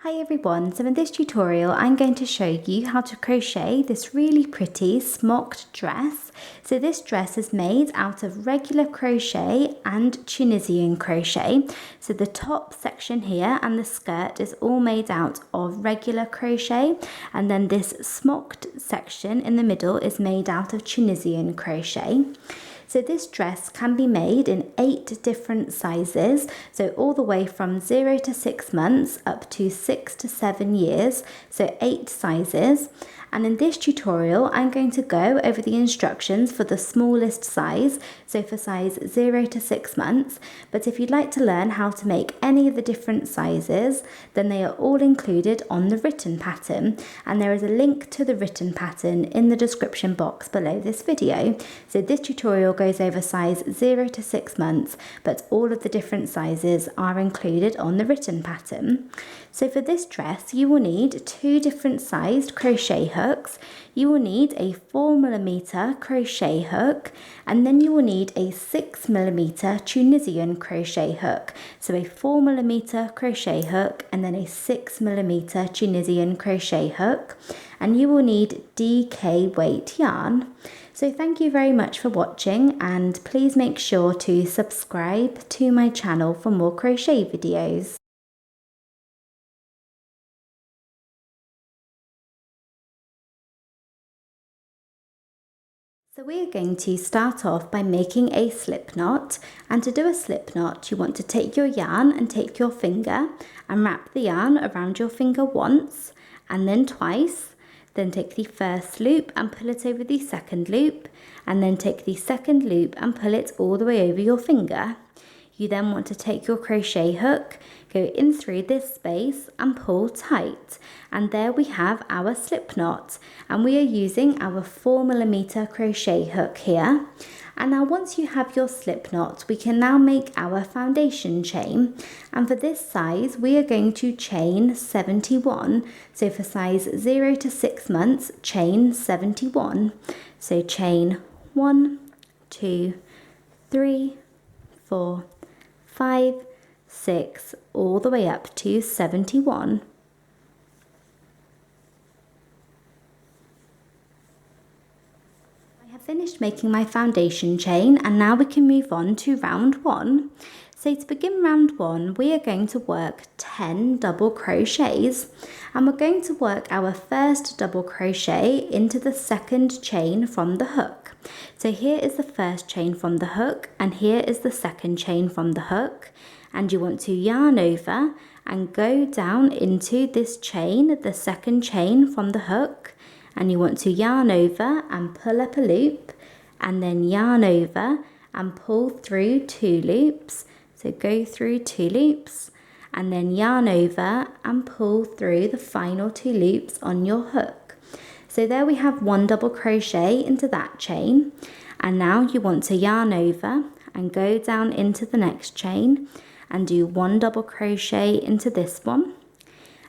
Hi everyone, so in this tutorial I'm going to show you how to crochet this really pretty smocked dress. So this dress is made out of regular crochet and Tunisian crochet. So the top section here and the skirt is all made out of regular crochet, and then this smocked section in the middle is made out of Tunisian crochet. So this dress can be made in 8 different sizes, so all the way from 0 to 6 months up to 6 to 7 years, so 8 sizes. And in this tutorial I'm going to go over the instructions for the smallest size, so for size 0 to 6 months. But if you'd like to learn how to make any of the different sizes, then they are all included on the written pattern, and there is a link to the written pattern in the description box below this video. So this tutorial goes over size 0 to 6 months, but all of the different sizes are included on the written pattern. So for this dress you will need 2 different sized crochet hooks, you will need a 4mm crochet hook, and then you will need a 6mm Tunisian crochet hook. So a 4mm crochet hook and then a 6mm Tunisian crochet hook, and you will need DK weight yarn. So thank you very much for watching, and please make sure to subscribe to my channel for more crochet videos. So we are going to start off by making a slip knot, and to do a slip knot you want to take your yarn and take your finger and wrap the yarn around your finger once and then twice, then take the first loop and pull it over the second loop, and then take the second loop and pull it all the way over your finger. You then want to take your crochet hook, go in through this space and pull tight, and there we have our slip knot, and we are using our 4mm crochet hook here. And now once you have your slip knot, we can now make our foundation chain, and for this size we are going to chain 71. So for size 0 to 6 months, chain 71. So chain 1, 2, 3, 4, 5, 6, all the way up to 71. I have finished making my foundation chain, and now we can move on to round 1. So to begin round 1, we are going to work 10 double crochets, and we're going to work our first double crochet into the second chain from the hook. So here is the first chain from the hook, and here is the second chain from the hook, and you want to yarn over and go down into this chain, the second chain from the hook, and you want to yarn over and pull up a loop, and then yarn over and pull through 2 loops. So go through 2 loops and then yarn over and pull through the final 2 loops on your hook. So there we have 1 double crochet into that chain, and now you want to yarn over and go down into the next chain and do 1 double crochet into this one,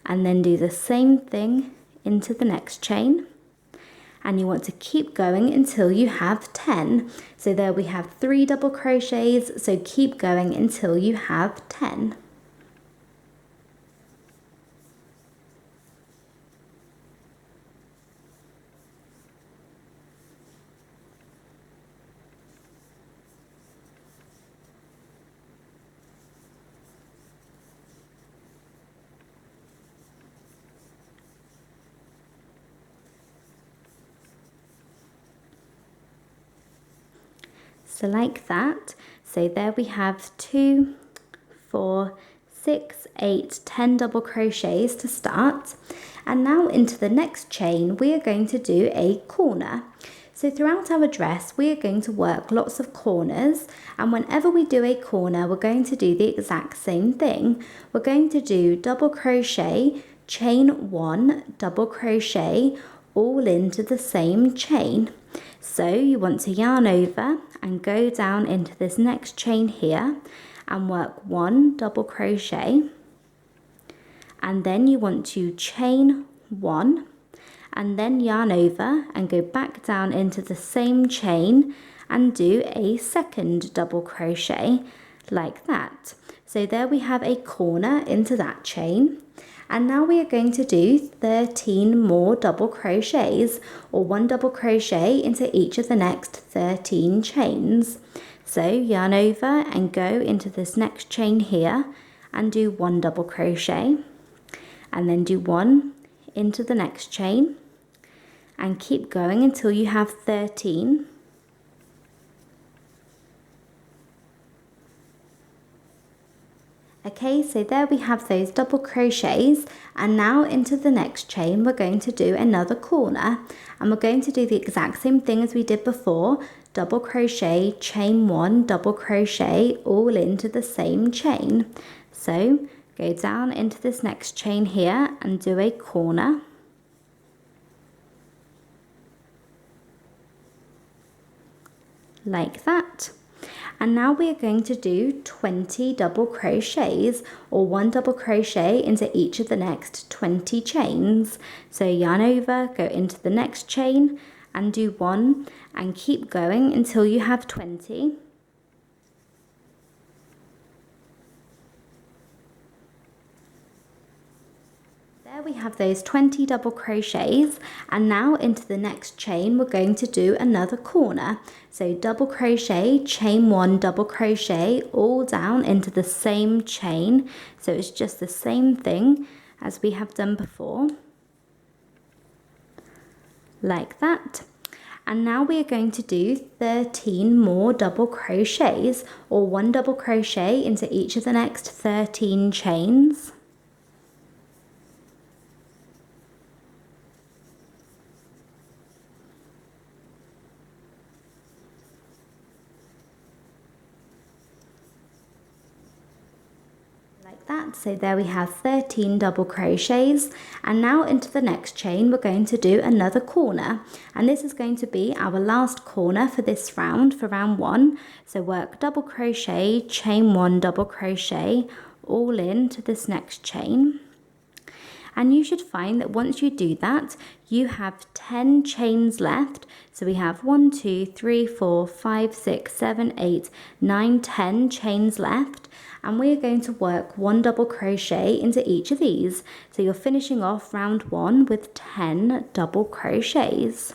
and then do the same thing into the next chain, and you want to keep going until you have 10. So there we have 3 double crochets, so keep going until you have 10. So like that. So there we have 2, 4, 6, 8, 10 double crochets to start. And now into the next chain we are going to do a corner. So throughout our dress we are going to work lots of corners, and whenever we do a corner we're going to do the exact same thing. We're going to do double crochet, chain 1, double crochet, all into the same chain. So you want to yarn over and go down into this next chain here and work 1 double crochet, and then you want to chain 1 and then yarn over and go back down into the same chain and do a second double crochet like that. So there we have a corner into that chain. And now we are going to do 13 more double crochets, or 1 double crochet into each of the next 13 chains. So yarn over and go into this next chain here and do 1 double crochet, and then do 1 into the next chain and keep going until you have 13. Okay, so there we have those double crochets, and now into the next chain we're going to do another corner, and we're going to do the exact same thing as we did before. Double crochet, chain 1, double crochet, all into the same chain. So go down into this next chain here and do a corner. Like that. And now we are going to do 20 double crochets, or 1 double crochet into each of the next 20 chains. So yarn over, go into the next chain and do 1 and keep going until you have 20. There we have those 20 double crochets, and now into the next chain we're going to do another corner. So double crochet, chain 1, double crochet, all down into the same chain. So it's just the same thing as we have done before. Like that. And now we are going to do 13 more double crochets, or 1 double crochet into each of the next 13 chains. Like that. So there we have 13 double crochets, and now into the next chain we're going to do another corner, and this is going to be our last corner for this round, for round 1. So work double crochet, chain 1, double crochet, all into this next chain. And you should find that once you do that, you have 10 chains left. So we have 1, 2, 3, 4, 5, 6, 7, 8, 9, 10 chains left. And we are going to work 1 double crochet into each of these. So you're finishing off round 1 with 10 double crochets.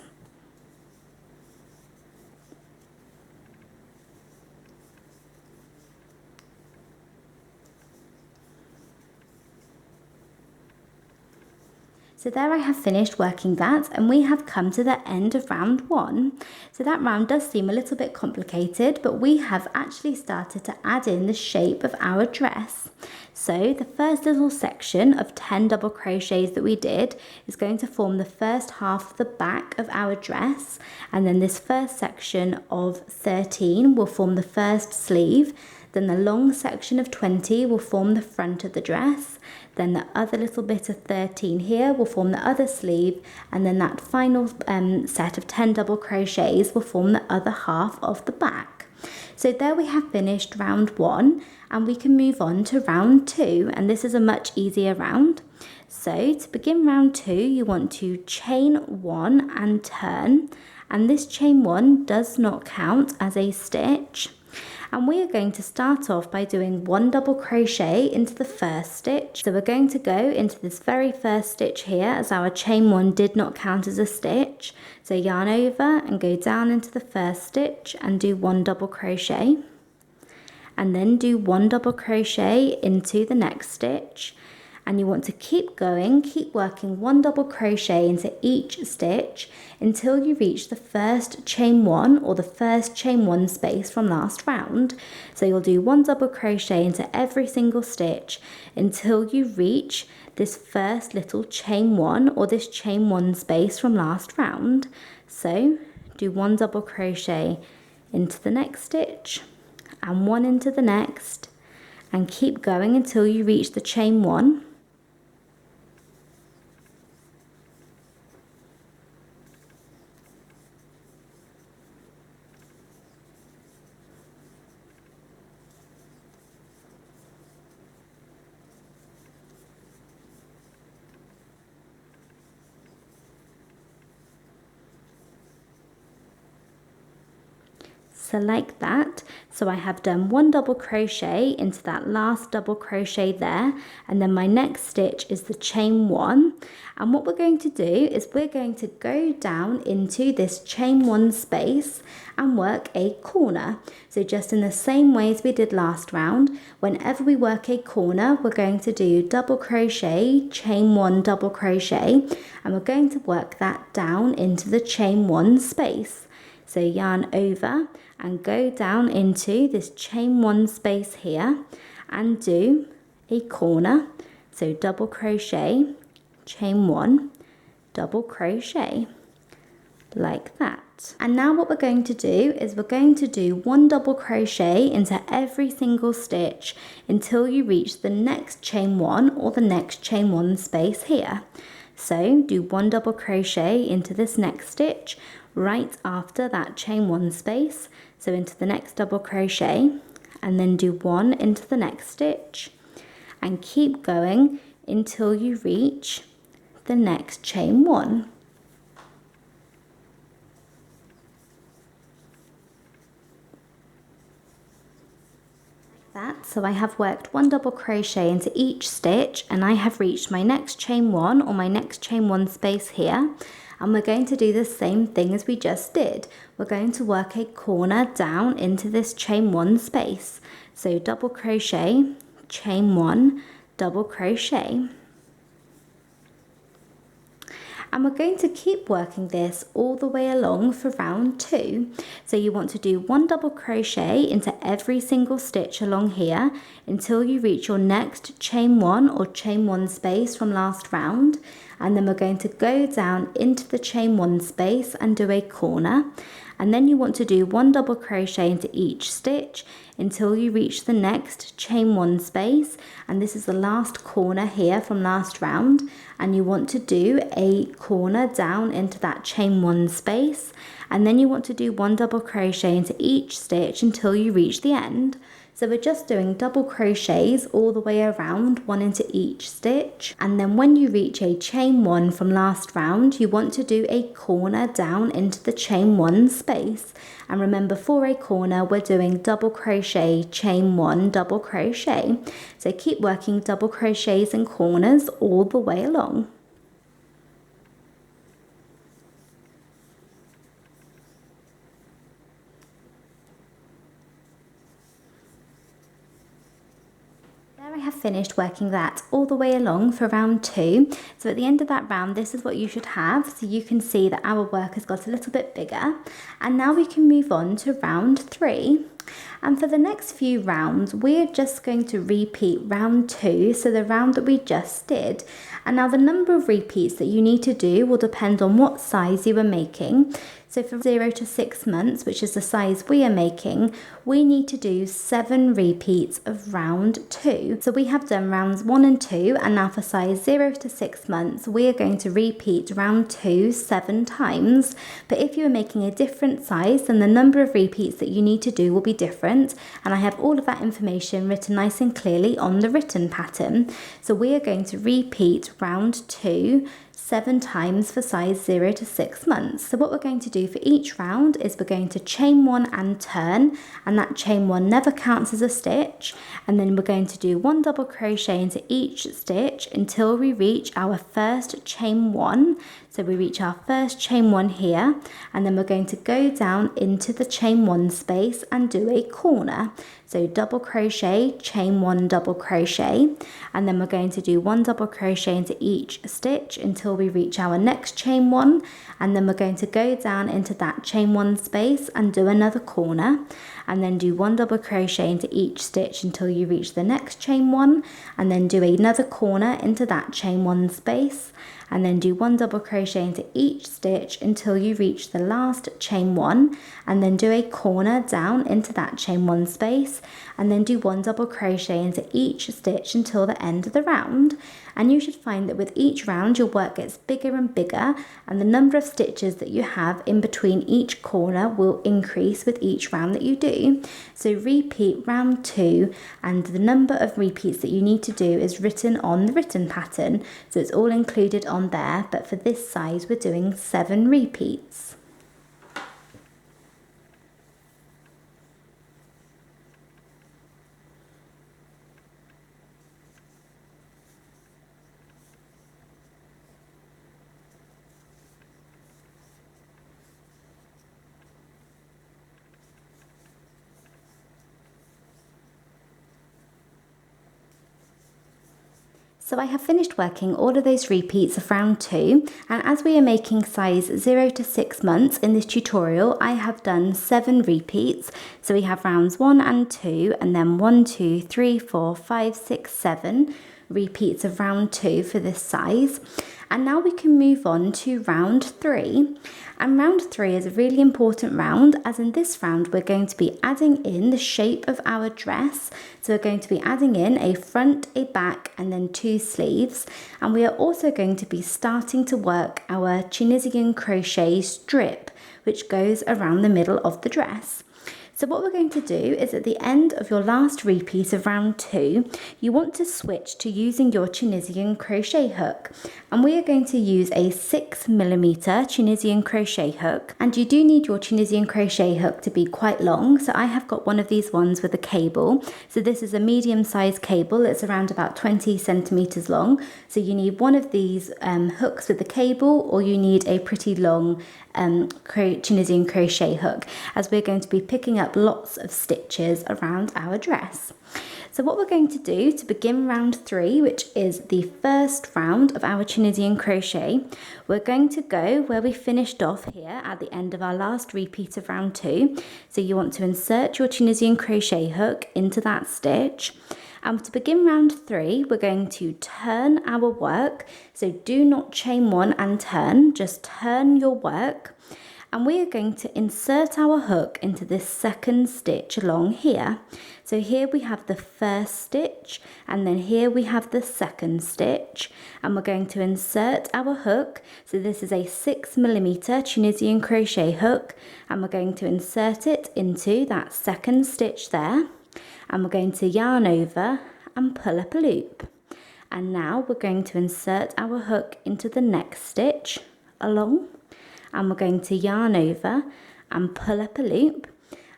So there I have finished working that, and we have come to the end of round 1. So that round does seem a little bit complicated, but we have actually started to add in the shape of our dress. So the first little section of 10 double crochets that we did is going to form the first half of the back of our dress, and then this first section of 13 will form the first sleeve. Then the long section of 20 will form the front of the dress. Then the other little bit of 13 here will form the other sleeve, and then that final set of 10 double crochets will form the other half of the back. So there we have finished round 1, and we can move on to round 2, and this is a much easier round. So to begin round 2, you want to chain 1 and turn, and this chain 1 does not count as a stitch. And we are going to start off by doing 1 double crochet into the first stitch. So we're going to go into this very first stitch here, as our chain 1 did not count as a stitch. So yarn over and go down into the first stitch and do 1 double crochet, and then do 1 double crochet into the next stitch. And you want to keep going, keep working 1 double crochet into each stitch until you reach the first chain 1, or the first chain 1 space from last round. So you'll do 1 double crochet into every single stitch until you reach this first little chain 1, or this chain 1 space from last round. So do 1 double crochet into the next stitch and 1 into the next, and keep going until you reach the chain 1. So like that. So I have done 1 double crochet into that last double crochet there, and then my next stitch is the chain 1. And what we're going to do is we're going to go down into this chain 1 space and work a corner. So just in the same way as we did last round, whenever we work a corner, we're going to do double crochet, chain 1, double crochet, and we're going to work that down into the chain 1 space. So yarn over and go down into this chain 1 space here and do a corner. So double crochet, chain 1, double crochet, like that. And now what we're going to do is we're going to do 1 double crochet into every single stitch until you reach the next chain 1 or the next chain 1 space here. So do 1 double crochet into this next stitch right after that chain 1 space, so into the next double crochet, and then do 1 into the next stitch and keep going until you reach the next chain 1. So I have worked 1 double crochet into each stitch and I have reached my next chain 1 or my next chain 1 space here, and we're going to do the same thing as we just did. We're going to work a corner down into this chain 1 space. So double crochet, chain 1, double crochet. And we're going to keep working this all the way along for round 2. So you want to do 1 double crochet into every single stitch along here until you reach your next chain 1 or chain 1 space from last round, and then we're going to go down into the chain 1 space and do a corner, and then you want to do 1 double crochet into each stitch until you reach the next chain 1 space, and this is the last corner here from last round, and you want to do a corner down into that chain 1 space, and then you want to do 1 double crochet into each stitch until you reach the end. So we're just doing double crochets all the way around, 1 into each stitch, and then when you reach a chain 1 from last round, you want to do a corner down into the chain 1 space. And remember, for a corner we're doing double crochet, chain 1, double crochet. So keep working double crochets and corners all the way along. I have finished working that all the way along for round 2. So at the end of that round, this is what you should have. So you can see that our work has got a little bit bigger. And now we can move on to round 3. And for the next few rounds, we're just going to repeat round 2, so the round that we just did. And now the number of repeats that you need to do will depend on what size you are making. So for 0 to 6 months, which is the size we are making, we need to do 7 repeats of round 2. So we have done rounds 1 and 2, and now for size 0 to 6 months, we are going to repeat round 2 7 times. But if you are making a different size, then the number of repeats that you need to do will be different. And I have all of that information written nice and clearly on the written pattern. So we are going to repeat round 2 7 times for size 0 to 6 months. So what we're going to do for each round is we're going to chain 1 and turn, and that chain 1 never counts as a stitch, and then we're going to do 1 double crochet into each stitch until we reach our first chain 1. So we reach our first chain 1 here, and then we're going to go down into the chain 1 space and do a corner. So double crochet, chain 1, double crochet, and then we're going to do 1 double crochet into each stitch until we reach our next chain 1, and then we're going to go down into that chain 1 space and do another corner, and then do 1 double crochet into each stitch until you reach the next chain 1, and then do another corner into that chain 1 space, and then do 1 double crochet into each stitch until you reach the last chain 1, and then do a corner down into that chain 1 space, and then do 1 double crochet into each stitch until the end of the round. And you should find that with each round your work gets bigger and bigger, and the number of stitches that you have in between each corner will increase with each round that you do. So repeat round 2, and the number of repeats that you need to do is written on the written pattern, so it's all included on there, but for this size we're doing 7 repeats. So I have finished working all of those repeats of round 2, and as we are making size 0 to 6 months in this tutorial, I have done 7 repeats. So we have rounds 1 and 2, and then 1, 2, 3, 4, 5, 6, 7 repeats of round 2 for this size. And now we can move on to round 3. And round 3 is a really important round, as in this round we're going to be adding in the shape of our dress. So we're going to be adding in a front, a back, and then 2 sleeves. And we are also going to be starting to work our Tunisian crochet strip, which goes around the middle of the dress. So what we're going to do is at the end of your last repeat of round 2, you want to switch to using your Tunisian crochet hook. And we are going to use a 6mm Tunisian crochet hook. And you do need your Tunisian crochet hook to be quite long. So I have got one of these ones with a cable. So this is a medium-sized cable. It's around about 20 centimeters long. So you need one of these hooks with the cable, or you need a pretty long Tunisian crochet hook, as we're going to be picking up lots of stitches around our dress. So what we're going to do to begin round 3, which is the first round of our Tunisian crochet, we're going to go where we finished off here at the end of our last repeat of round 2. So you want to insert your Tunisian crochet hook into that stitch. And to begin round 3, we're going to turn our work. So do not chain 1 and turn, just turn your work. And we are going to insert our hook into this second stitch along here. So here we have the first stitch, and then here we have the second stitch, and we're going to insert our hook. So this is a 6mm Tunisian crochet hook, and we're going to insert it into that second stitch there, and we're going to yarn over and pull up a loop. And now we're going to insert our hook into the next stitch along, and we're going to yarn over and pull up a loop.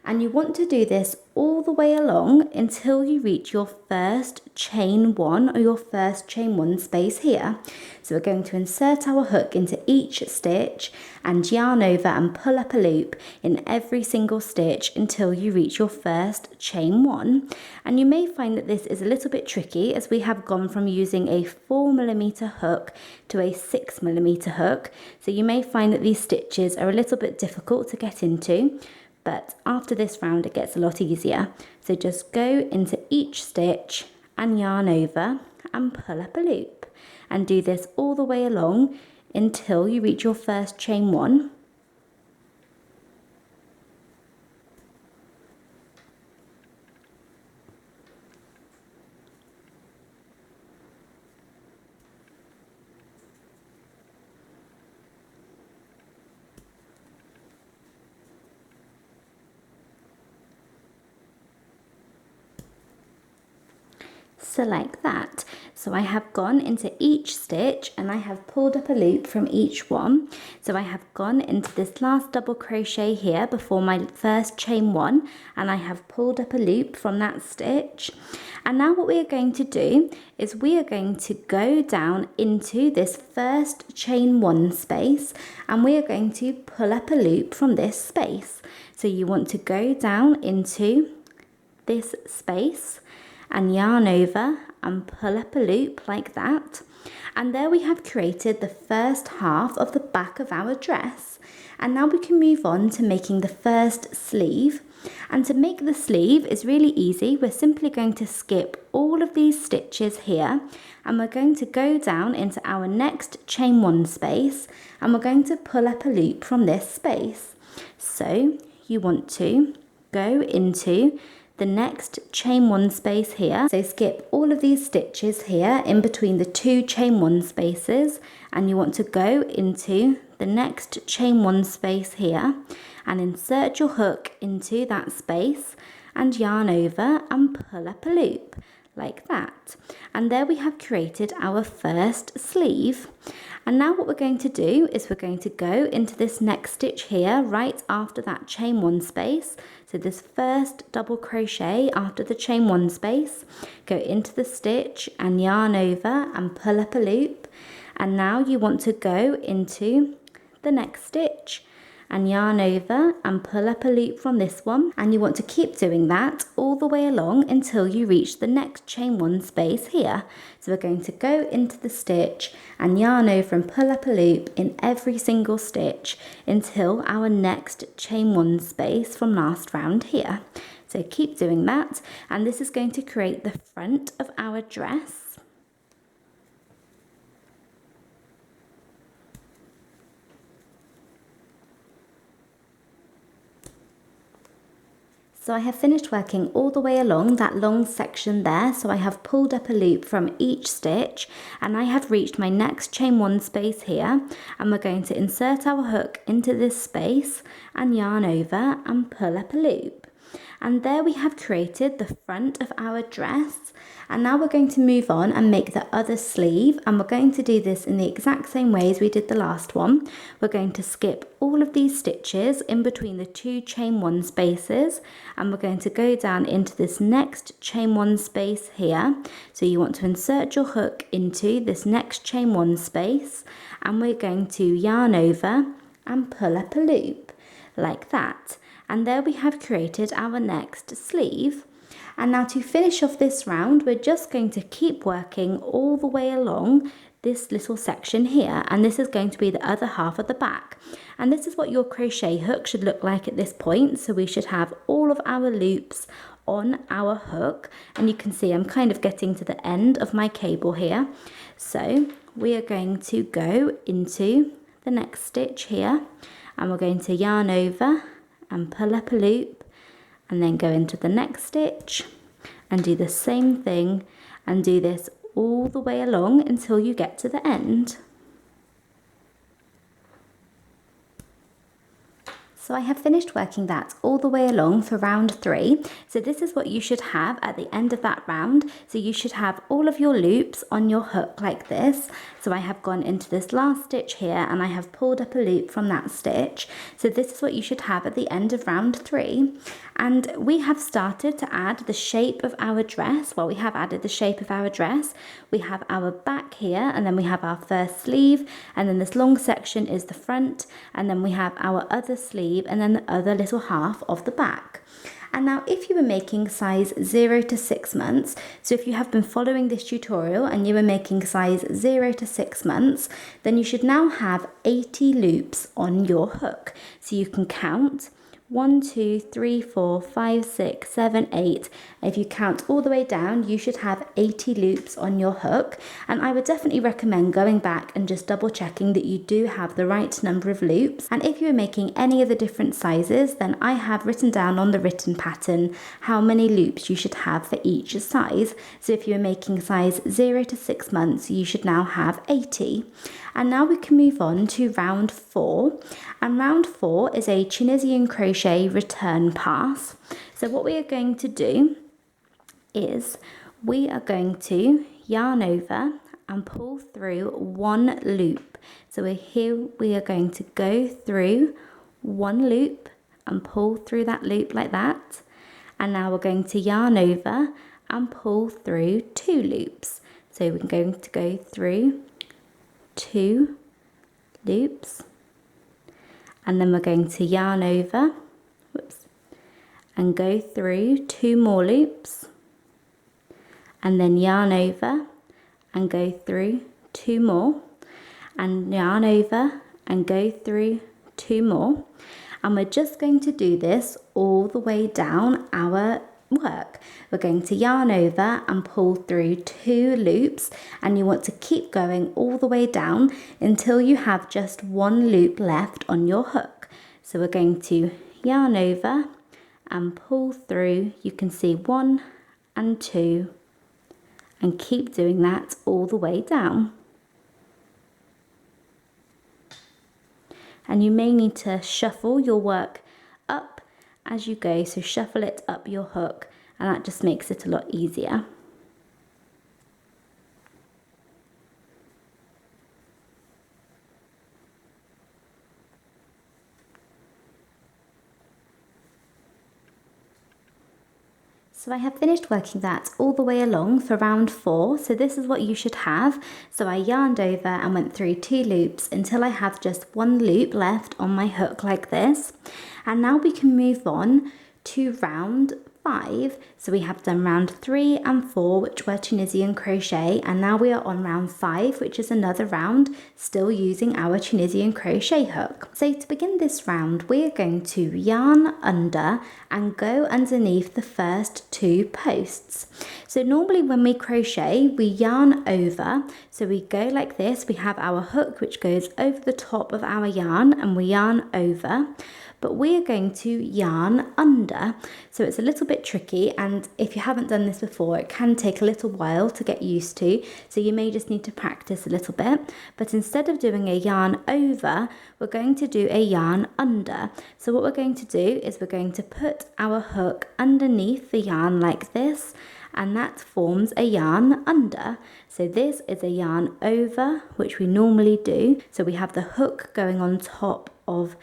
And you want to do this all the way along until you reach your first chain 1, or your first chain 1 space here. So we're going to insert our hook into each stitch and yarn over and pull up a loop in every single stitch until you reach your first chain 1. And you may find that this is a little bit tricky, as we have gone from using a 4mm hook to a 6mm hook. So you may find that these stitches are a little bit difficult to get into. But after this round it gets a lot easier. So just go into each stitch and yarn over and pull up a loop. And do this all the way along until you reach your first chain 1. So like that. So I have gone into each stitch and I have pulled up a loop from each one. So I have gone into this last double crochet here before my first chain 1, and I have pulled up a loop from that stitch. And now what we are going to do is we are going to go down into this first chain 1 space, and we are going to pull up a loop from this space. So you want to go down into this space and yarn over and pull up a loop like that. And there we have created the first half of the back of our dress. And now we can move on to making the first sleeve. And to make the sleeve is really easy. We're simply going to skip all of these stitches here, and we're going to go down into our next chain 1 space, and we're going to pull up a loop from this space. So you want to go into the next chain 1 space here. So skip all of these stitches here in between the 2 chain 1 spaces, and you want to go into the next chain 1 space here and insert your hook into that space and yarn over and pull up a loop like that. And there we have created our first sleeve. And now what we're going to do is we're going to go into this next stitch here right after that chain 1 space. So this first double crochet after the chain 1 space, go into the stitch and yarn over and pull up a loop. And now you want to go into the next stitch and yarn over and pull up a loop from this one, and you want to keep doing that all the way along until you reach the next chain 1 space here. So we're going to go into the stitch and yarn over and pull up a loop in every single stitch until our next chain 1 space from last round here. So keep doing that, and this is going to create the front of our dress. So I have finished working all the way along that long section there, so I have pulled up a loop from each stitch and I have reached my next chain 1 space here, and we're going to insert our hook into this space and yarn over and pull up a loop. And there we have created the front of our dress, and now we're going to move on and make the other sleeve, and we're going to do this in the exact same way as we did the last one. We're going to skip all of these stitches in between the 2 chain 1 spaces, and we're going to go down into this next chain 1 space here. So you want to insert your hook into this next chain 1 space, and we're going to yarn over and pull up a loop like that. And there we have created our next sleeve. And now to finish off this round, we're just going to keep working all the way along this little section here, and this is going to be the other half of the back. And this is what your crochet hook should look like at this point. So we should have all of our loops on our hook, and you can see I'm kind of getting to the end of my cable here. So we are going to go into the next stitch here, and we're going to yarn over and pull up a loop, and then go into the next stitch and do the same thing, and do this all the way along until you get to the end. So I have finished working that all the way along for round 3. So this is what you should have at the end of that round. So you should have all of your loops on your hook like this. So I have gone into this last stitch here and I have pulled up a loop from that stitch. So this is what you should have at the end of round 3. And we have started to add the shape of our dress. Well, we have added the shape of our dress. We have our back here, and then we have our first sleeve, and then this long section is the front, and then we have our other sleeve, and then the other little half of the back. And now if you were making size 0 to 6 months, so if you have been following this tutorial and you were making size 0 to 6 months, then you should now have 80 loops on your hook. So you can count 1, 2, 3, 4, 5, 6, 7, 8. If you count all the way down, you should have 80 loops on your hook. And I would definitely recommend going back and just double checking that you do have the right number of loops. And if you're making any of the different sizes, then I have written down on the written pattern how many loops you should have for each size. So if you're making size 0 to 6 months, you should now have 80. And now we can move on to round 4. And round 4 is a Tunisian crochet return pass. So what we are going to do is we are going to yarn over and pull through 1 loop. So we are going to go through 1 loop and pull through that loop like that. And now we're going to yarn over and pull through 2 loops. So we're going to go through 2 loops, and then we're going to yarn over, and go through 2 more loops, and then yarn over and go through 2 more, and yarn over and go through 2 more. And we're just going to do this all the way down our work. We're going to yarn over and pull through 2 loops, and you want to keep going all the way down until you have just 1 loop left on your hook. So we're going to yarn over and pull through, you can see 1 and 2, and keep doing that all the way down. And you may need to shuffle your work up as you go, so shuffle it up your hook, and that just makes it a lot easier. So I have finished working that all the way along for round 4, so this is what you should have. So I yarned over and went through 2 loops until I have just 1 loop left on my hook like this. And now we can move on to round 5. So we have done round 3 and 4, which were Tunisian crochet, and now we are on round 5, which is another round still using our Tunisian crochet hook. So to begin this round, we are going to yarn under and go underneath the first 2 posts. So normally when we crochet, we yarn over, so we go like this. We have our hook which goes over the top of our yarn and we yarn over, but we are going to yarn under. So it's a little bit tricky, and if you haven't done this before, it can take a little while to get used to, so you may just need to practice a little bit. But instead of doing a yarn over, we're going to do a yarn under. So what we're going to do is we're going to put our hook underneath the yarn like this, and that forms a yarn under. So this is a yarn over, which we normally do. So we have the hook going on top of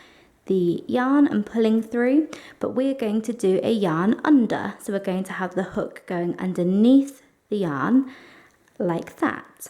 the yarn and pulling through, but we're going to do a yarn under. So we're going to have the hook going underneath the yarn like that.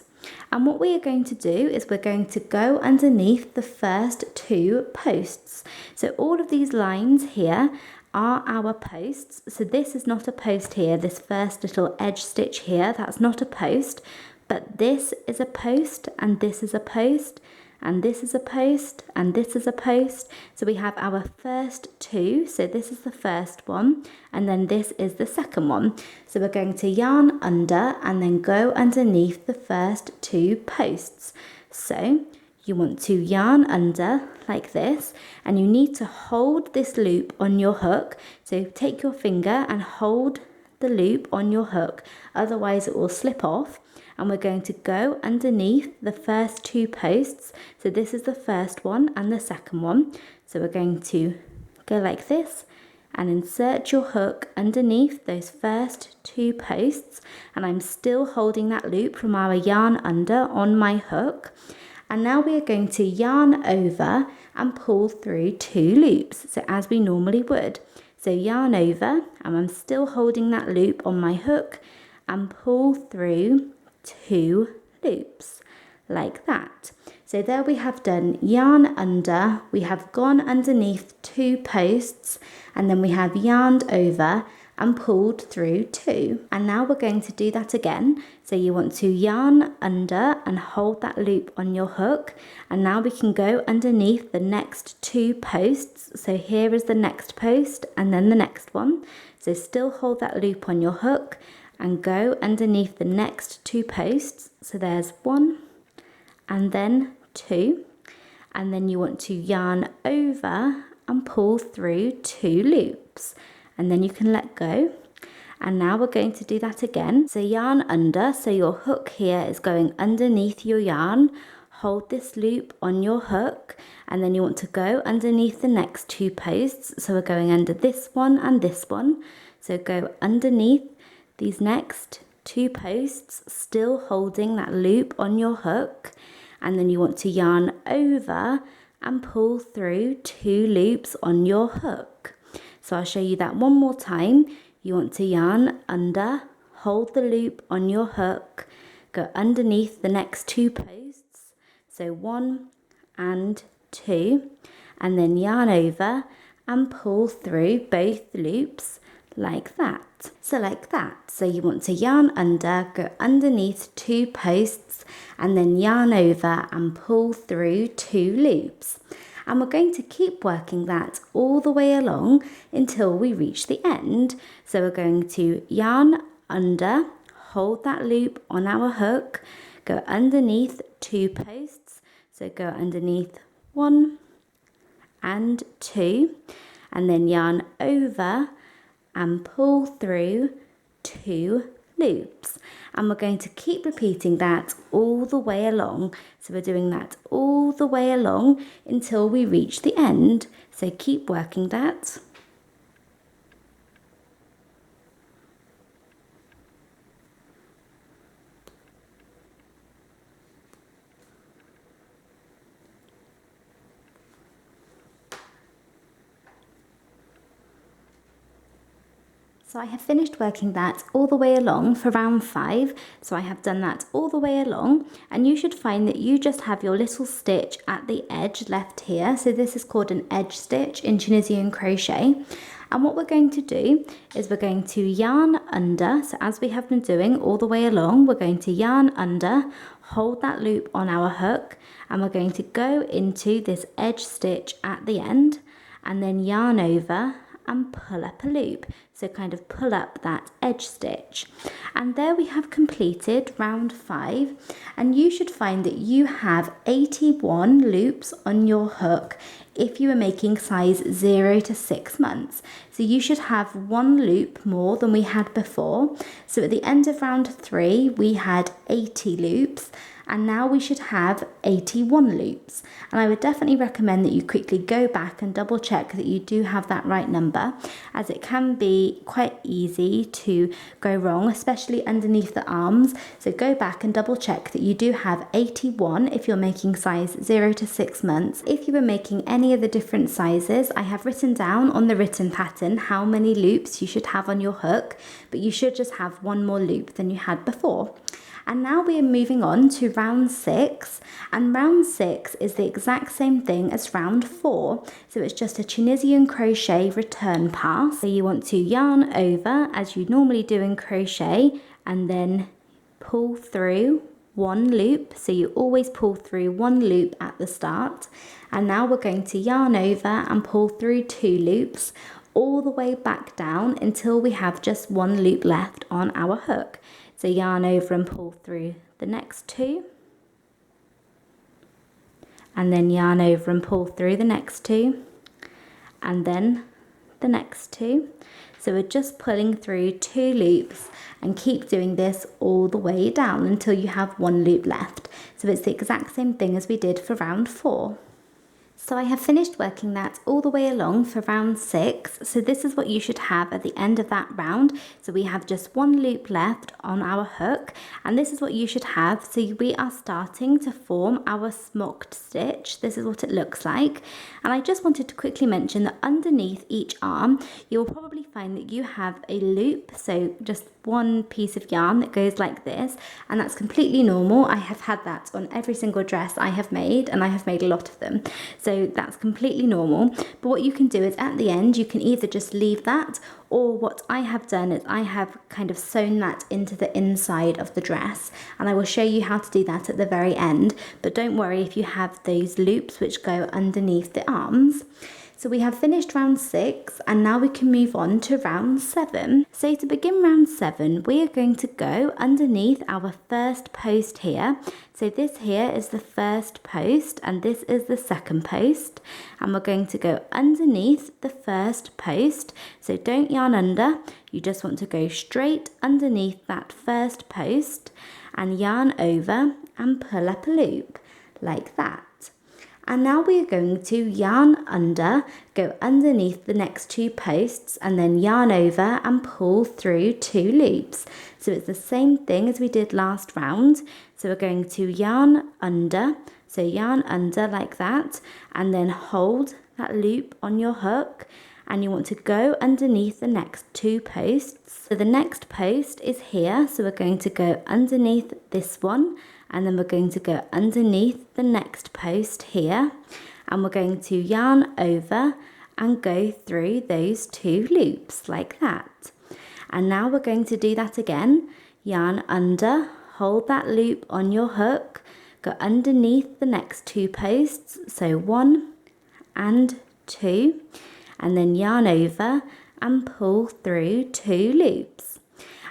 And what we are going to do is we're going to go underneath the first 2 posts. So all of these lines here are our posts. So this is not a post here, this first little edge stitch here, that's not a post, but this is a post, and this is a post, and this is a post, and this is a post. So we have our first 2, so this is the first one, and then this is the second one. So we're going to yarn under and then go underneath the first 2 posts. So you want to yarn under like this, and you need to hold this loop on your hook. So take your finger and hold the loop on your hook, otherwise it will slip off. And we're going to go underneath the first 2 posts. So this is the first one and the second one. So we're going to go like this and insert your hook underneath those first 2 posts. And I'm still holding that loop from our yarn under on my hook. And now we are going to yarn over and pull through 2 loops, so as we normally would. So yarn over, and I'm still holding that loop on my hook, and pull through 2 loops like that. So there we have done yarn under, we have gone underneath 2 posts, and then we have yarned over and pulled through 2. And now we're going to do that again. So you want to yarn under and hold that loop on your hook, and now we can go underneath the next 2 posts. So here is the next post and then the next one. So still hold that loop on your hook and go underneath the next 2 posts. So there's 1 and then 2, and then you want to yarn over and pull through 2 loops, and then you can let go. And now we're going to do that again. So yarn under, so your hook here is going underneath your yarn. Hold this loop on your hook, and then you want to go underneath the next 2 posts. So we're going under this one and this one. So go underneath these next 2 posts, still holding that loop on your hook, and then you want to yarn over and pull through 2 loops on your hook. So I'll show you that one more time. You want to yarn under, hold the loop on your hook, go underneath the next 2 posts, so 1 and 2, and then yarn over and pull through both loops like that. So like that. So you want to yarn under, go underneath 2 posts, and then yarn over and pull through 2 loops. And we're going to keep working that all the way along until we reach the end. So we're going to yarn under, hold that loop on our hook, go underneath 2 posts, so go underneath 1 and 2, and then yarn over and pull through 2 loops. And we're going to keep repeating that all the way along. So we're doing that all the way along until we reach the end. So keep working that. So I have finished working that all the way along for round 5. So I have done that all the way along, and you should find that you just have your little stitch at the edge left here. So this is called an edge stitch in Tunisian crochet. And what we're going to do is we're going to yarn under. So as we have been doing all the way along, we're going to yarn under, hold that loop on our hook, and we're going to go into this edge stitch at the end, and then yarn over and pull up a loop. So kind of pull up that edge stitch. And there we have completed round 5, and you should find that you have 81 loops on your hook if you are making size 0 to 6 months. So you should have 1 loop more than we had before. So at the end of round 3 we had 80 loops, and now we should have 81 loops. And I would definitely recommend that you quickly go back and double check that you do have that right number, as it can be quite easy to go wrong, especially underneath the arms. So go back and double check that you do have 81 if you're making size 0 to 6 months. If you were making any of the different sizes, I have written down on the written pattern how many loops you should have on your hook, but you should just have 1 more loop than you had before. And now we are moving on to round 6, and round 6 is the exact same thing as round 4. So it's just a Tunisian crochet return pass. So you want to yarn over as you normally do in crochet, and then pull through 1 loop. So you always pull through 1 loop at the start. And now we're going to yarn over and pull through 2 loops all the way back down until we have just 1 loop left on our hook. So yarn over and pull through the next 2, and then yarn over and pull through the next 2, and then the next 2. So we're just pulling through 2 loops, and keep doing this all the way down until you have 1 loop left. So it's the exact same thing as we did for round 4. So I have finished working that all the way along for round 6. So this is what you should have at the end of that round. So we have just 1 loop left on our hook, and this is what you should have. So we are starting to form our smocked stitch. This is what it looks like. And I just wanted to quickly mention that underneath each arm, you'll probably find that you have a loop. So just 1 piece of yarn that goes like this, and that's completely normal. I have had that on every single dress I have made, and I have made a lot of them. So that's completely normal. But what you can do is at the end, you can either just leave that, or what I have done is I have kind of sewn that into the inside of the dress, and I will show you how to do that at the very end. But don't worry if you have those loops which go underneath the arms. So we have finished round 6, and now we can move on to round 7. So to begin round 7, we are going to go underneath our first post here. So this here is the first post, and this is the second post. And we're going to go underneath the first post. So don't yarn under, you just want to go straight underneath that first post and yarn over and pull up a loop like that. And now we are going to yarn under, go underneath the next 2 posts, and then yarn over and pull through 2 loops. So it's the same thing as we did last round. So we're going to yarn under, so yarn under like that, and then hold that loop on your hook, and you want to go underneath the next 2 posts. So the next post is here, so we're going to go underneath this one, and then we're going to go underneath the next post here, and we're going to yarn over and go through those 2 loops like that. And now we're going to do that again. Yarn under, hold that loop on your hook, go underneath the next 2 posts, so 1 and 2, and then yarn over and pull through 2 loops.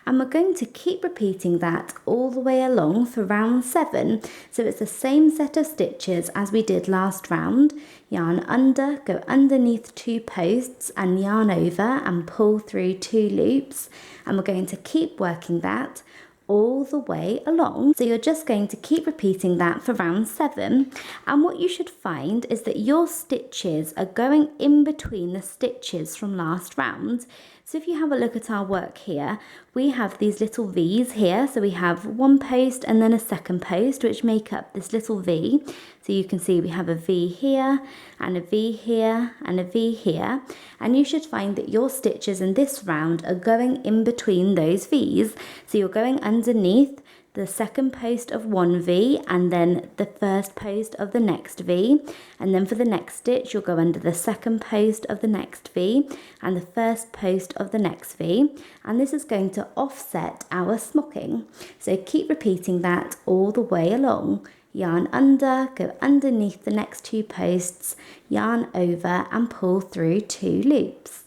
And we're going to keep repeating that all the way along for round 7. So it's the same set of stitches as we did last round. Yarn under, go underneath 2 posts and yarn over and pull through 2 loops. And we're going to keep working that all the way along. So you're just going to keep repeating that for round 7. And what you should find is that your stitches are going in between the stitches from last round. So if you have a look at our work here, we have these little V's here. So we have one post and then a second post, which make up this little V. So you can see we have a V here and a V here and a V here. And you should find that your stitches in this round are going in between those V's. So you're going underneath the second post of one V and then the first post of the next V, and then for the next stitch you'll go under the second post of the next V and the first post of the next V, and this is going to offset our smocking. So keep repeating that all the way along. Yarn under, go underneath the next two posts, yarn over and pull through 2 loops.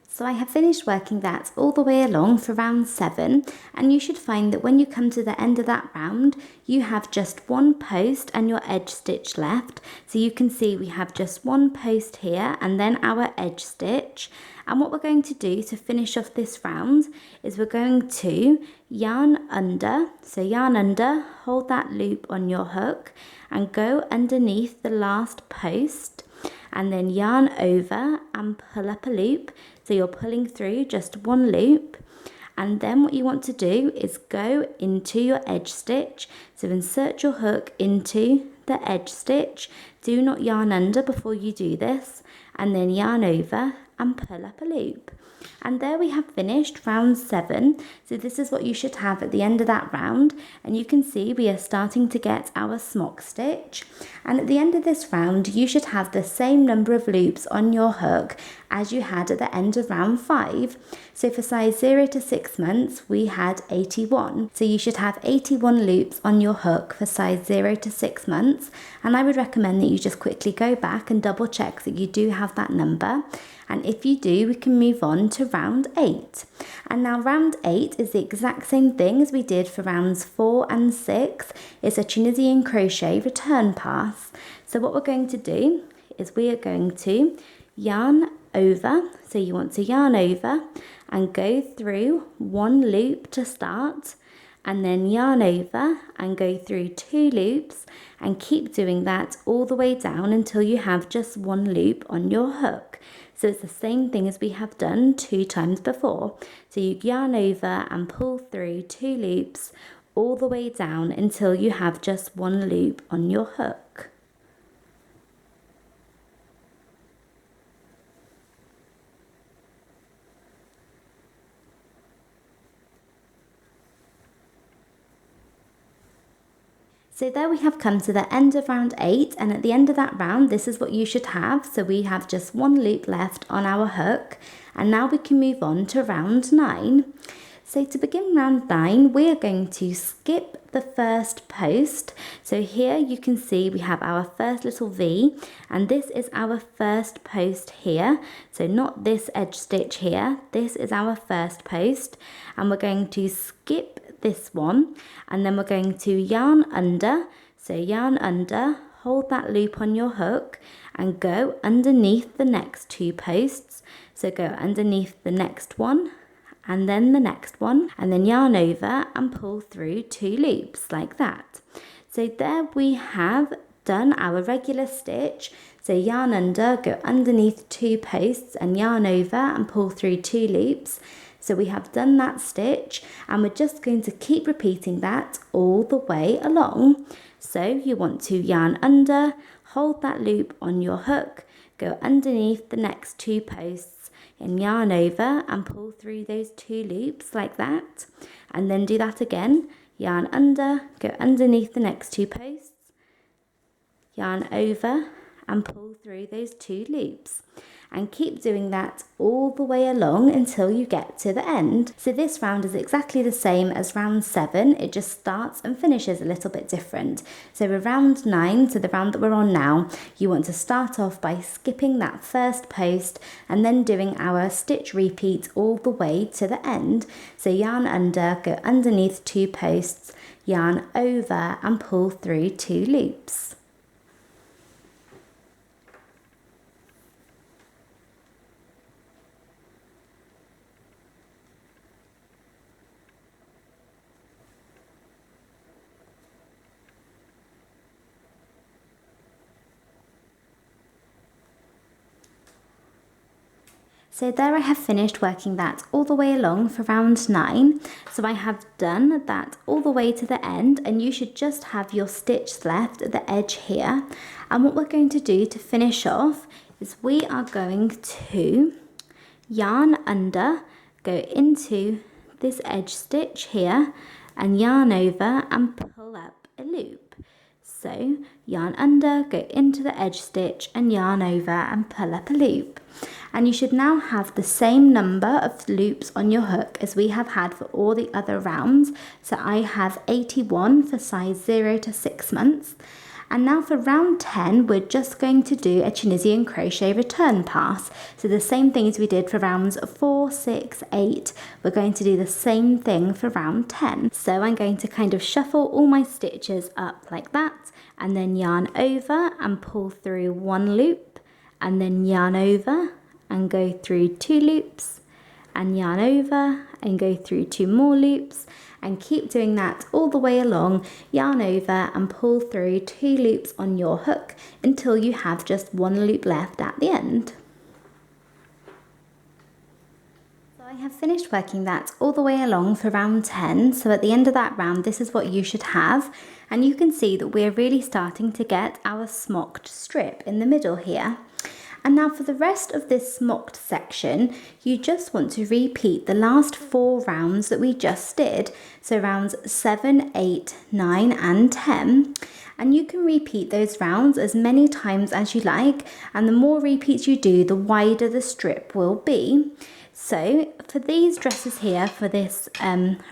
So I have finished working that all the way along for round 7, and you should find that when you come to the end of that round, you have just one post and your edge stitch left. So you can see we have just one post here and then our edge stitch. And what we're going to do to finish off this round is we're going to yarn under. So yarn under, hold that loop on your hook and go underneath the last post, and then yarn over and pull up a loop. So you're pulling through just one loop, and then what you want to do is go into your edge stitch. So insert your hook into the edge stitch. Do not yarn under before you do this, and then yarn over and pull up a loop. And there we have finished round 7. So this is what you should have at the end of that round, and you can see we are starting to get our smock stitch. And at the end of this round you should have the same number of loops on your hook as you had at the end of round 5. So for size 0 to 6 months we had 81. So you should have 81 loops on your hook for size 0 to 6 months, and I would recommend that you just quickly go back and double check that you do have that number. And if you do, we can move on to round 8. And now round 8 is the exact same thing as we did for rounds 4 and 6. It's a Tunisian crochet return pass. So what we're going to do is we are going to yarn over. So you want to yarn over and go through one loop to start, and then yarn over and go through 2 loops, and keep doing that all the way down until you have just one loop on your hook. So it's the same thing as we have done 2 times before. So you yarn over and pull through 2 loops all the way down until you have just one loop on your hook. So there we have come to the end of round 8, and at the end of that round this is what you should have. So we have just one loop left on our hook, and now we can move on to round 9. So to begin round 9 we are going to skip the first post. So here you can see we have our first little V, and this is our first post here. So not this edge stitch here, this is our first post, and we're going to skip this one, and then we're going to yarn under. So yarn under, hold that loop on your hook and go underneath the next 2 posts. So go underneath the next one and then the next one, and then yarn over and pull through 2 loops like that. So there we have done our regular stitch. So yarn under, go underneath 2 posts and yarn over and pull through 2 loops. So we have done that stitch, and we're just going to keep repeating that all the way along. So you want to yarn under, hold that loop on your hook, go underneath the next 2 posts and yarn over and pull through those 2 loops like that, and then do that again. Yarn under, go underneath the next 2 posts, yarn over and pull through those 2 loops. and keep doing that all the way along until you get to the end. So this round is exactly the same as round 7, it just starts and finishes a little bit different. So with round 9, so the round that we're on now, you want to start off by skipping that first post and then doing our stitch repeat all the way to the end. So yarn under, go underneath 2 posts, yarn over and pull through 2 loops. So there I have finished working that all the way along for round 9. So I have done that all the way to the end, and you should just have your stitch left at the edge here. And what we're going to do to finish off is we are going to yarn under, go into this edge stitch here and yarn over and pull up a loop. So yarn under, go into the edge stitch and yarn over and pull up a loop. And you should now have the same number of loops on your hook as we have had for all the other rounds. So I have 81 for size 0 to 6 months. And now for round 10, we're just going to do a Tunisian crochet return pass. So the same thing as we did for rounds 4, 6, 8, we're going to do the same thing for round 10. So I'm going to kind of shuffle all my stitches up like that, and then yarn over and pull through 1 loop, and then yarn over and go through 2 loops, and yarn over and go through 2 more loops, and keep doing that all the way along, yarn over and pull through 2 loops on your hook until you have just 1 loop left at the end. So I have finished working that all the way along for round 10, so at the end of that round this is what you should have, and you can see that we're really starting to get our smocked strip in the middle here. And now for the rest of this smocked section, you just want to repeat the last 4 rounds that we just did. So rounds 7, 8, 9 and 10. And you can repeat those rounds as many times as you like. And the more repeats you do, the wider the strip will be. So for these dresses here, for this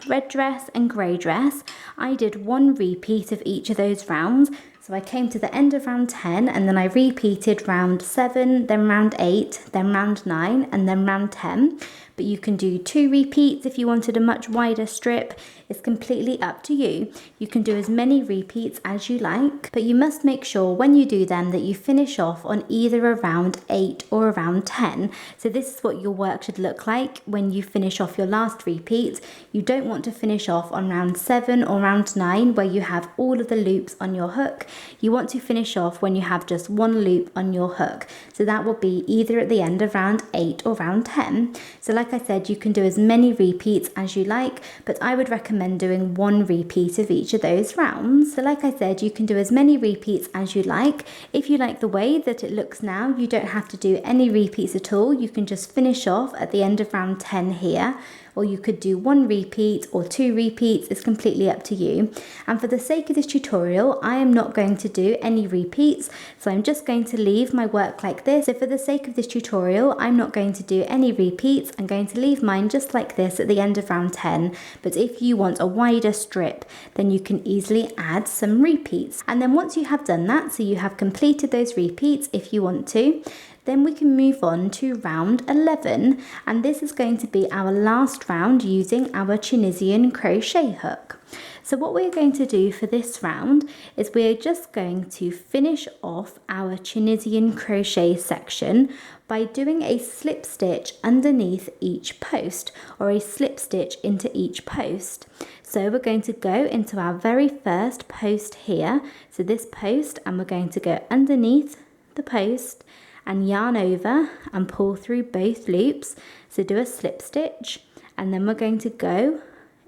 red dress and grey dress, I did 1 repeat of each of those rounds. So I came to the end of round 10 and then I repeated round 7, then round 8, then round 9 and then round 10. But you can do 2 repeats if you wanted a much wider strip. It's completely up to you. You can do as many repeats as you like, but you must make sure when you do them that you finish off on either around 8 or around 10. So this is what your work should look like when you finish off your last repeat. You don't want to finish off on round 7 or round 9 where you have all of the loops on your hook. You want to finish off when you have just 1 loop on your hook. So that will be either at the end of round 8 or round 10. So like I said, you can do as many repeats as you like, but I would recommend doing 1 repeat of each of those rounds. So like I said, you can do as many repeats as you like. If you like the way that it looks now, you don't have to do any repeats at all. You can just finish off at the end of round 10 here, or you could do 1 repeat or 2 repeats. It's completely up to you. And for the sake of this tutorial, I am not going to do any repeats, so I'm just going to leave my work like this. So for the sake of this tutorial, I'm not going to do any repeats. I'm going to leave mine just like this at the end of round 10. But if you want a wider strip, then you can easily add some repeats. And then once you have done that, so you have completed those repeats if you want to, then we can move on to round 11, and this is going to be our last round using our Tunisian crochet hook. So what we're going to do for this round is we're just going to finish off our Tunisian crochet section by doing a slip stitch underneath each post, or a slip stitch into each post. So we're going to go into our very first post here, so this post, and we're going to go underneath the post and yarn over and pull through both loops. So do a slip stitch, and then we're going to go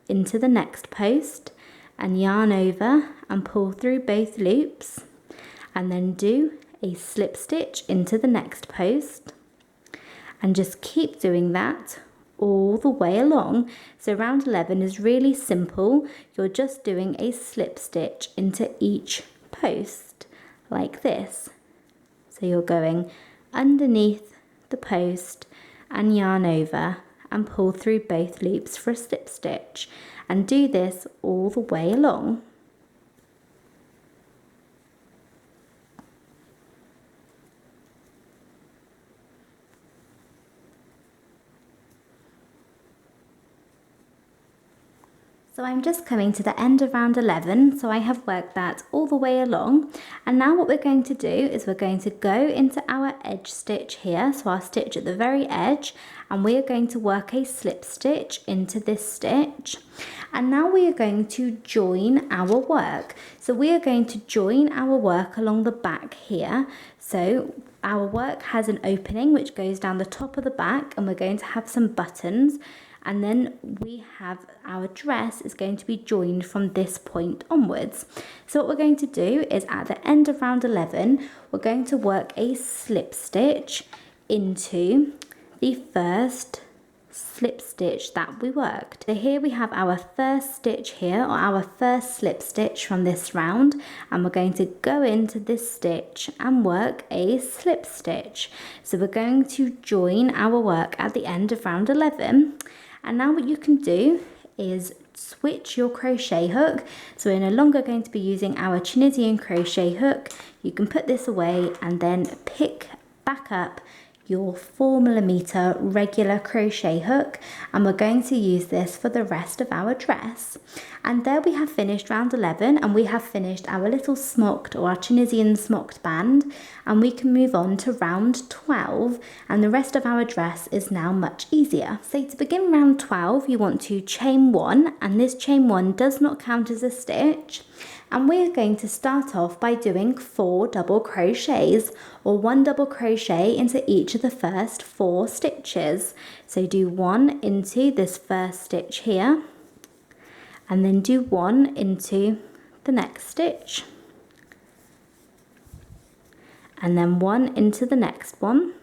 into the next post and yarn over and pull through both loops, and then do a slip stitch into the next post, and just keep doing that all the way along. So round 11 is really simple. You're just doing a slip stitch into each post like this. So you're going underneath the post and yarn over and pull through both loops for a slip stitch, and do this all the way along. So I'm just coming to the end of round 11, so I have worked that all the way along, and now what we're going to do is we're going to go into our edge stitch here, so our stitch at the very edge, and we are going to work a slip stitch into this stitch. And now we are going to join our work. So we are going to join our work along the back here. So our work has an opening which goes down the top of the back, and we're going to have some buttons. And then we have our dress is going to be joined from this point onwards. So what we're going to do is at the end of round 11, we're going to work a slip stitch into the first slip stitch that we worked. So here we have our first stitch here, or our first slip stitch from this round, and we're going to go into this stitch and work a slip stitch. So we're going to join our work at the end of round 11. And now what you can do is switch your crochet hook. So we're no longer going to be using our Tunisian crochet hook. You can put this away and then pick back up your 4mm regular crochet hook, and we're going to use this for the rest of our dress. And there we have finished round 11, and we have finished our little smocked, or our Tunisian smocked band, and we can move on to round 12, and the rest of our dress is now much easier. So to begin round 12, you want to chain 1, and this chain 1 does not count as a stitch. And we are going to start off by doing 4 double crochets, or 1 double crochet into each of the first 4 stitches. So do 1 into this first stitch here, and then do 1 into the next stitch, and then 1 into the next one,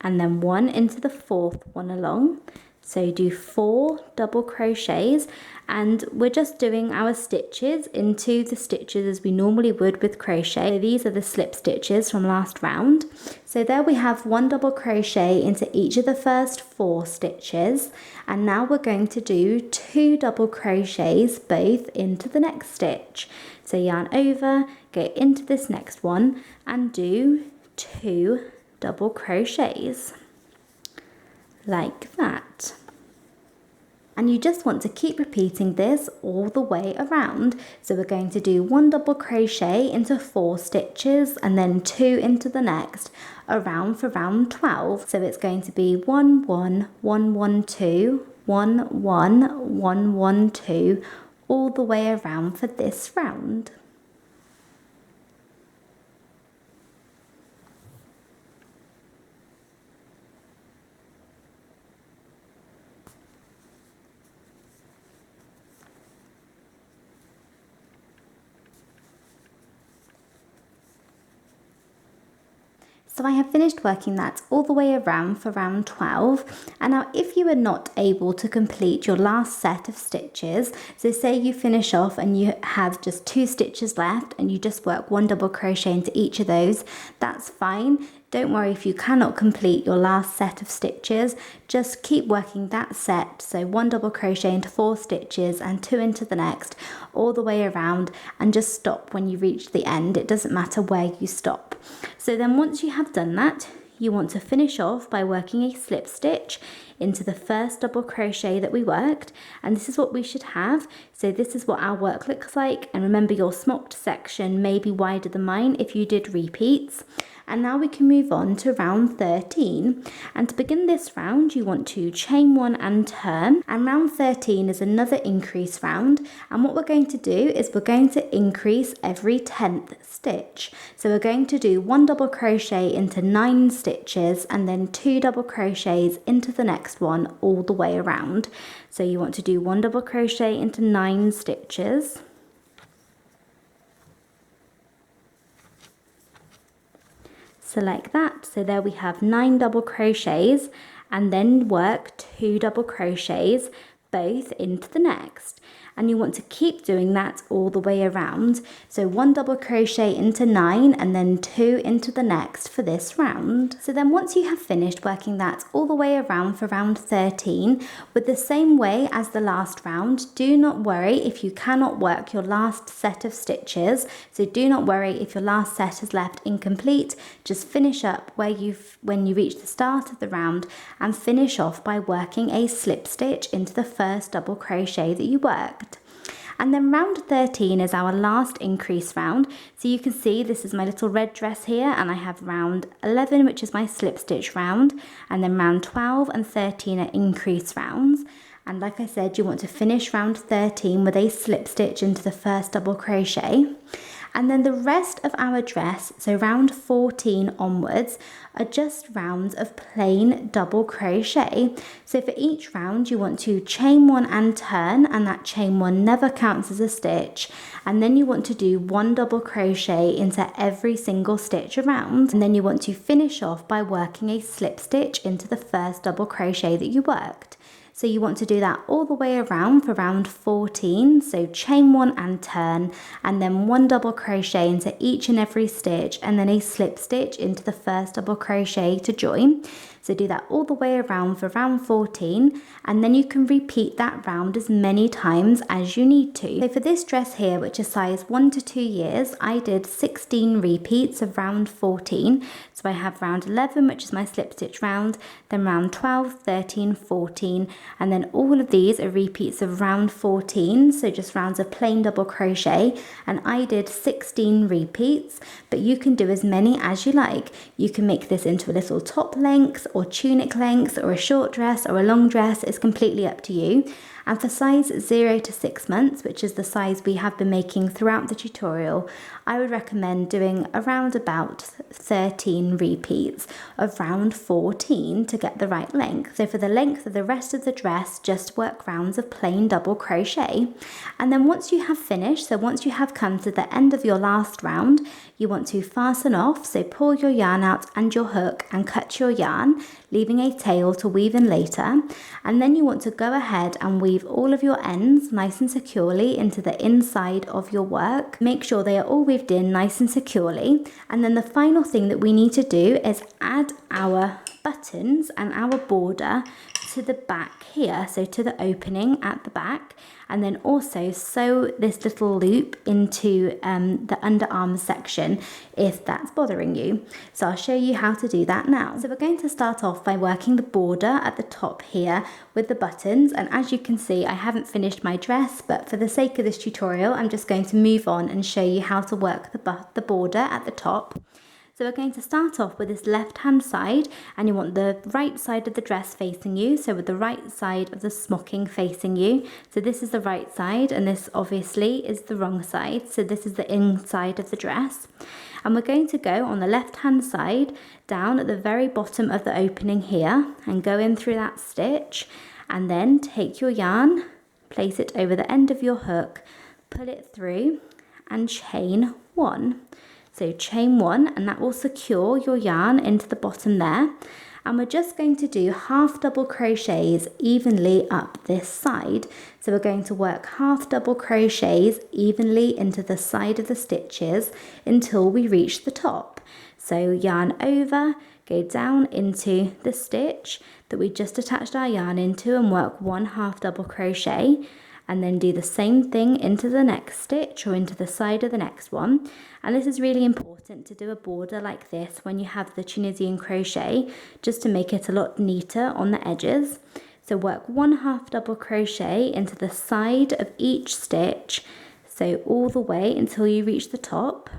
and then 1 into the 4th one along. So do 4 double crochets, and we're just doing our stitches into the stitches as we normally would with crochet. So these are the slip stitches from last round. So there we have 1 double crochet into each of the first 4 stitches, and now we're going to do 2 double crochets both into the next stitch. So yarn over, go into this next one and do 2 double crochets. Like that. And you just want to keep repeating this all the way around. So we're going to do 1 double crochet into 4 stitches and then 2 into the next, around for round 12. So it's going to be 1 1 1 1 2 1 1 1 1 2 all the way around for this round. So I have finished working that all the way around for round 12. And now if you are not able to complete your last set of stitches, so say you finish off and you have just 2 stitches left and you just work 1 double crochet into each of those, that's fine. Don't worry if you cannot complete your last set of stitches, just keep working that set, so 1 double crochet into 4 stitches and 2 into the next, all the way around, and just stop when you reach the end. It doesn't matter where you stop. So then once you have done that, you want to finish off by working a slip stitch into the first double crochet that we worked, and this is what we should have. So this is what our work looks like, and remember your smocked section may be wider than mine if you did repeats. And now we can move on to round 13, and to begin this round you want to chain 1 and turn, and round 13 is another increase round, and what we're going to do is we're going to increase every 10th stitch. So we're going to do 1 double crochet into 9 stitches and then 2 double crochets into the next one all the way around. So you want to do 1 double crochet into 9 stitches, so like that. So there we have 9 double crochets, and then work 2 double crochets both into the next. and you want to keep doing that all the way around. So 1 double crochet into 9 and then 2 into the next for this round. So then once you have finished working that all the way around for round 13 with the same way as the last round, do not worry if you cannot work your last set of stitches. So do not worry if your last set is left incomplete. Just finish up when you reach the start of the round and finish off by working a slip stitch into the first double crochet that you worked. And then round 13 is our last increase round. So you can see this is my little red dress here, and I have round 11, which is my slip stitch round, and then round 12 and 13 are increase rounds. And like I said, you want to finish round 13 with a slip stitch into the first double crochet. And then the rest of our dress, so round 14 onwards, are just rounds of plain double crochet. So for each round you want to chain 1 and turn, and that chain 1 never counts as a stitch. And then you want to do 1 double crochet into every single stitch around. And then you want to finish off by working a slip stitch into the first double crochet that you worked. So you want to do that all the way around for round 14, so chain 1 and turn, and then 1 double crochet into each and every stitch, and then a slip stitch into the first double crochet to join. So do that all the way around for round 14, and then you can repeat that round as many times as you need to. So for this dress here, which is size 1 to 2 years, I did 16 repeats of round 14. So I have round 11, which is my slip stitch round, then round 12, 13, 14, and then all of these are repeats of round 14, so just rounds of plain double crochet, and I did 16 repeats, but you can do as many as you like. You can make this into a little top length or tunic length or a short dress or a long dress. It's completely up to you. And for size 0 to 6 months, which is the size we have been making throughout the tutorial, I would recommend doing around about 13 repeats of round 14 to get the right length. So for the length of the rest of the dress, just work rounds of plain double crochet. And then once you have finished, so once you have come to the end of your last round, you want to fasten off, so pull your yarn out and your hook and cut your yarn, leaving a tail to weave in later. And then you want to go ahead and weave all of your ends nice and securely into the inside of your work. Make sure they are all weaved in nice and securely. And then the final thing that we need to do is add our buttons and our border to the back here, so to the opening at the back, and then also sew this little loop into the underarm section if that's bothering you. So I'll show you how to do that now. So we're going to start off by working the border at the top here with the buttons, and as you can see I haven't finished my dress, but for the sake of this tutorial I'm just going to move on and show you how to work the border at the top. So we're going to start off with this left hand side, and you want the right side of the dress facing you, so with the right side of the smocking facing you. So this is the right side, and this obviously is the wrong side, so this is the inside of the dress. And we're going to go on the left hand side down at the very bottom of the opening here and go in through that stitch, and then take your yarn, place it over the end of your hook, pull it through and chain 1. So chain 1, and that will secure your yarn into the bottom there. And we're just going to do half double crochets evenly up this side. So we're going to work half double crochets evenly into the side of the stitches until we reach the top. So yarn over, go down into the stitch that we just attached our yarn into and work 1 half double crochet, and then do the same thing into the next stitch or into the side of the next one. And this is really important to do a border like this when you have the Tunisian crochet, just to make it a lot neater on the edges. So work 1 half double crochet into the side of each stitch, so all the way until you reach the top.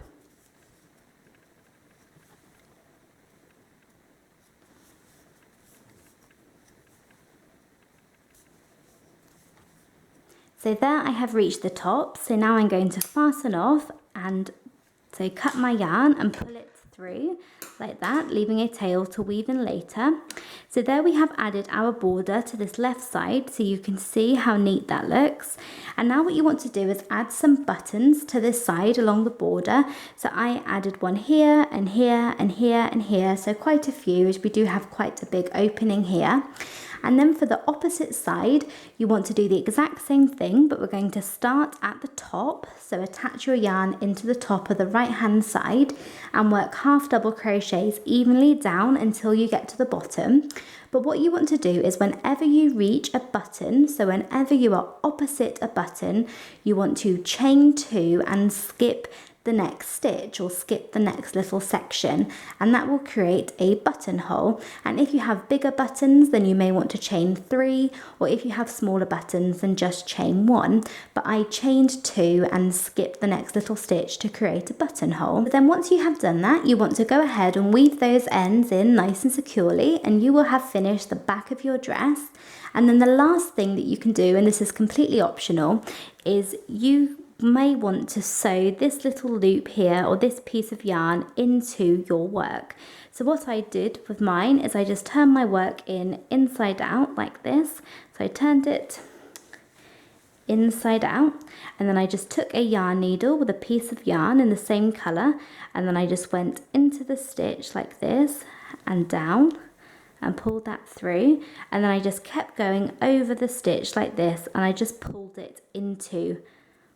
So there I have reached the top, so now I'm going to fasten off and so cut my yarn and pull it through like that, leaving a tail to weave in later. So there we have added our border to this left side, so you can see how neat that looks. And now what you want to do is add some buttons to this side along the border. So I added one here and here and here and here, so quite a few, as we do have quite a big opening here. And then for the opposite side, you want to do the exact same thing, but we're going to start at the top. So attach your yarn into the top of the right hand side and work half double crochets evenly down until you get to the bottom. But what you want to do is whenever you reach a button, so whenever you are opposite a button, you want to chain 2 and skip the next stitch or skip the next little section, and that will create a buttonhole. And if you have bigger buttons, then you may want to chain 3, or if you have smaller buttons, then just chain 1. But I chained 2 and skipped the next little stitch to create a buttonhole. But then once you have done that, you want to go ahead and weave those ends in nice and securely, and you will have finished the back of your dress. And then the last thing that you can do, and this is completely optional, is you may want to sew this little loop here or this piece of yarn into your work. So what I did with mine is I just turned my work in inside out like this. So I turned it inside out, and then I just took a yarn needle with a piece of yarn in the same colour, and then I just went into the stitch like this and down and pulled that through, and then I just kept going over the stitch like this, and I just pulled it into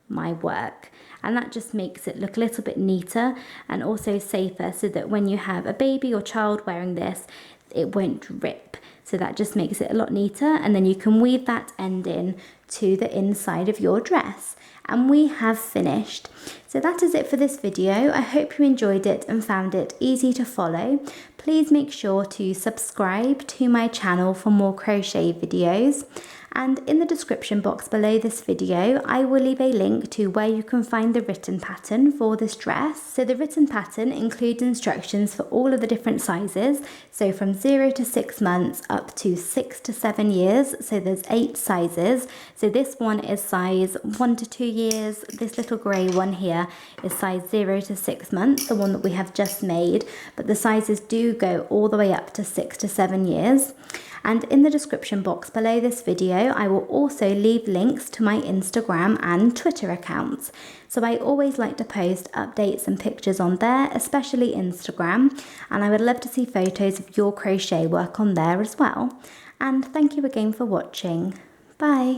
my work, and that just makes it look a little bit neater and also safer, so that when you have a baby or child wearing this, it won't rip. So that just makes it a lot neater, and then you can weave that end in to the inside of your dress. And we have finished. So that is it for this video. I hope you enjoyed it and found it easy to follow. Please make sure to subscribe to my channel for more crochet videos. And in the description box below this video, I will leave a link to where you can find the written pattern for this dress. So the written pattern includes instructions for all of the different sizes. So from 0 to 6 months up to 6 to 7 years. So there's 8 sizes. So this one is size 1 to 2 years. This little grey one here is size 0 to 6 months, the one that we have just made. But the sizes do go all the way up to 6 to 7 years. And in the description box below this video, I will also leave links to my Instagram and Twitter accounts. So I always like to post updates and pictures on there, especially Instagram, and I would love to see photos of your crochet work on there as well. And thank you again for watching. Bye.